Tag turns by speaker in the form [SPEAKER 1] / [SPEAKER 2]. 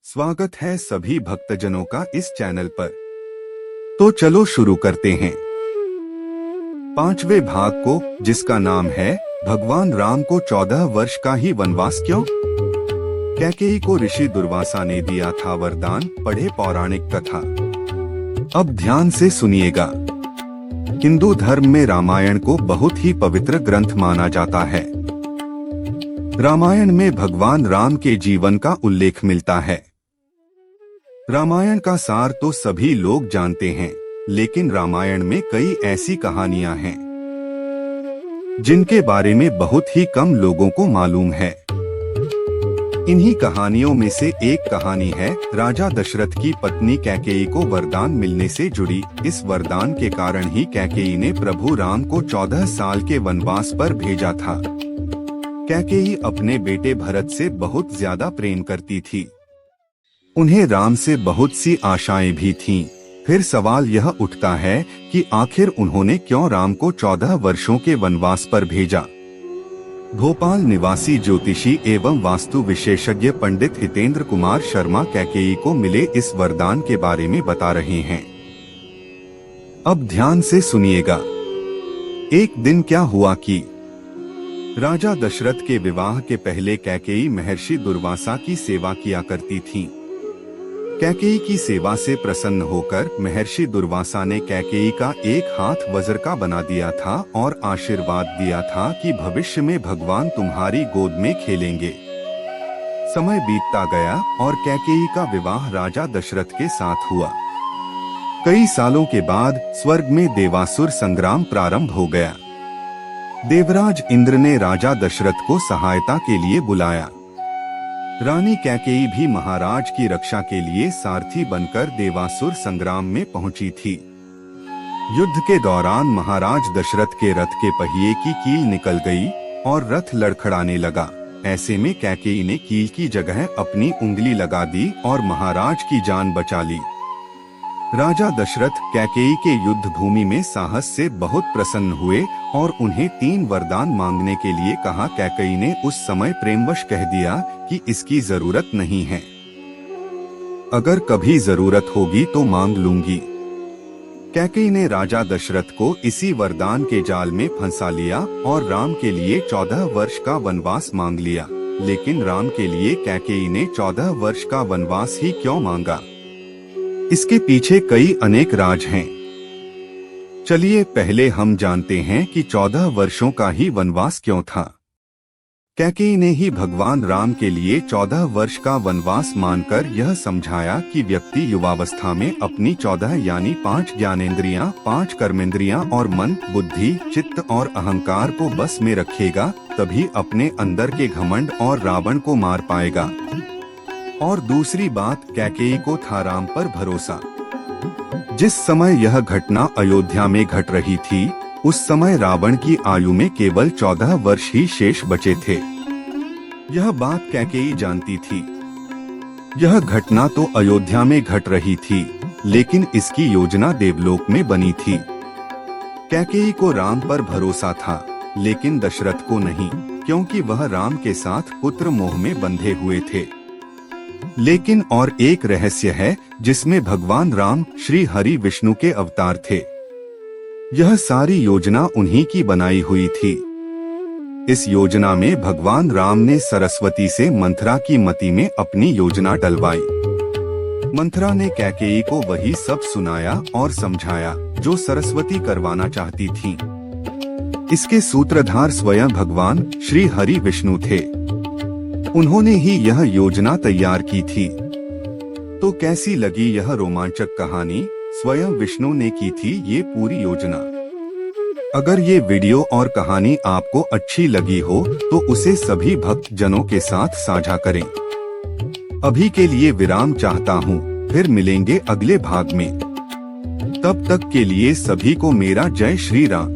[SPEAKER 1] स्वागत है सभी भक्तजनों का इस चैनल पर। तो चलो शुरू करते हैं 5वें भाग को, जिसका नाम है भगवान राम को 14 वर्ष का ही वनवास क्यों। कैकेयी को ऋषि दुर्वासा ने दिया था वरदान। पढ़े पौराणिक कथा। अब ध्यान से सुनिएगा। हिंदू धर्म में रामायण को बहुत ही पवित्र ग्रंथ माना जाता है। रामायण में भगवान राम के जीवन का उल्लेख मिलता है। रामायण का सार तो सभी लोग जानते हैं, लेकिन रामायण में कई ऐसी कहानियां हैं जिनके बारे में बहुत ही कम लोगों को मालूम है। इन्हीं कहानियों में से एक कहानी है राजा दशरथ की पत्नी कैकेयी को वरदान मिलने से जुड़ी। इस वरदान के कारण ही कैकेयी ने प्रभु राम को 14 साल के वनवास पर भेजा था। कैकेयी अपने बेटे भरत से बहुत ज्यादा प्रेम करती थी। उन्हें राम से बहुत सी आशाएं भी थीं। फिर सवाल यह उठता है कि आखिर उन्होंने क्यों राम को 14 वर्षों के वनवास पर भेजा। भोपाल निवासी ज्योतिषी एवं वास्तु विशेषज्ञ पंडित हितेंद्र कुमार शर्मा कैकेयी को मिले इस वरदान के बारे में बता रहे हैं। अब ध्यान से सुनिएगा। एक दिन क्या हुआ कि राजा दशरथ के विवाह के पहले कैकेयी महर्षि दुर्वासा की सेवा किया करती थीं। कैकेयी की सेवा से प्रसन्न होकर महर्षि दुर्वासा ने कैकेयी का एक हाथ वज्र का बना दिया था और आशीर्वाद दिया था कि भविष्य में भगवान तुम्हारी गोद में खेलेंगे। समय बीतता गया और कैकेयी का विवाह राजा दशरथ के साथ हुआ। कई सालों के बाद स्वर्ग में देवासुर संग्राम प्रारंभ हो गया। देवराज इंद्र ने राजा दशरथ को सहायता के लिए बुलाया। रानी कैकेयी भी महाराज की रक्षा के लिए सारथी बनकर देवासुर संग्राम में पहुंची थी। युद्ध के दौरान महाराज दशरथ के रथ के पहिए की कील निकल गई और रथ लड़खड़ाने लगा। ऐसे में कैकेयी ने कील की जगह अपनी उंगली लगा दी और महाराज की जान बचा ली। राजा दशरथ कैकेयी के युद्ध भूमि में साहस से बहुत प्रसन्न हुए और उन्हें 3 वरदान मांगने के लिए कहा। कैकेयी ने उस समय प्रेमवश कह दिया कि इसकी जरूरत नहीं है, अगर कभी जरूरत होगी तो मांग लूंगी। कैकेयी ने राजा दशरथ को इसी वरदान के जाल में फंसा लिया और राम के लिए 14 वर्ष का वनवास मांग लिया। लेकिन राम के लिए कैकेयी ने 14 वर्ष का वनवास ही क्यों मांगा? इसके पीछे कई अनेक राज हैं। चलिए पहले हम जानते हैं कि 14 वर्षों का ही वनवास क्यों था। कैकेयी ने ही भगवान राम के लिए 14 वर्ष का वनवास मानकर यह समझाया कि व्यक्ति युवावस्था में अपनी 14 यानी 5 ज्ञानेंद्रियां, 5 कर्मेंद्रियां और मन, बुद्धि, चित्त और अहंकार को बस में रखेगा, तभी अपने अंदर के घमंड और रावण को मार पाएगा। और दूसरी बात, कैकेयी को था राम पर भरोसा। जिस समय यह घटना अयोध्या में घट रही थी, उस समय रावण की आयु में केवल 14 वर्ष ही शेष बचे थे। यह बात कैकेयी जानती थी। यह घटना तो अयोध्या में घट रही थी, लेकिन इसकी योजना देवलोक में बनी थी। कैकेयी को राम पर भरोसा था, लेकिन दशरथ को नहीं, क्योंकि वह राम के साथ पुत्र मोह में बंधे हुए थे। लेकिन और एक रहस्य है जिसमें भगवान राम श्री हरि विष्णु के अवतार थे। यह सारी योजना उन्हीं की बनाई हुई थी। इस योजना में भगवान राम ने सरस्वती से मंथरा की मति में अपनी योजना डलवाई। मंथरा ने कैकेयी को वही सब सुनाया और समझाया जो सरस्वती करवाना चाहती थी। इसके सूत्रधार स्वयं भगवान श्री हरि विष्णु थे। उन्होंने ही यह योजना तैयार की थी। तो कैसी लगी यह रोमांचक कहानी? स्वयं विष्णु ने की थी ये पूरी योजना। अगर ये वीडियो और कहानी आपको अच्छी लगी हो तो उसे सभी भक्त जनों के साथ साझा करें। अभी के लिए विराम चाहता हूँ, फिर मिलेंगे अगले भाग में। तब तक के लिए सभी को मेरा जय श्री राम।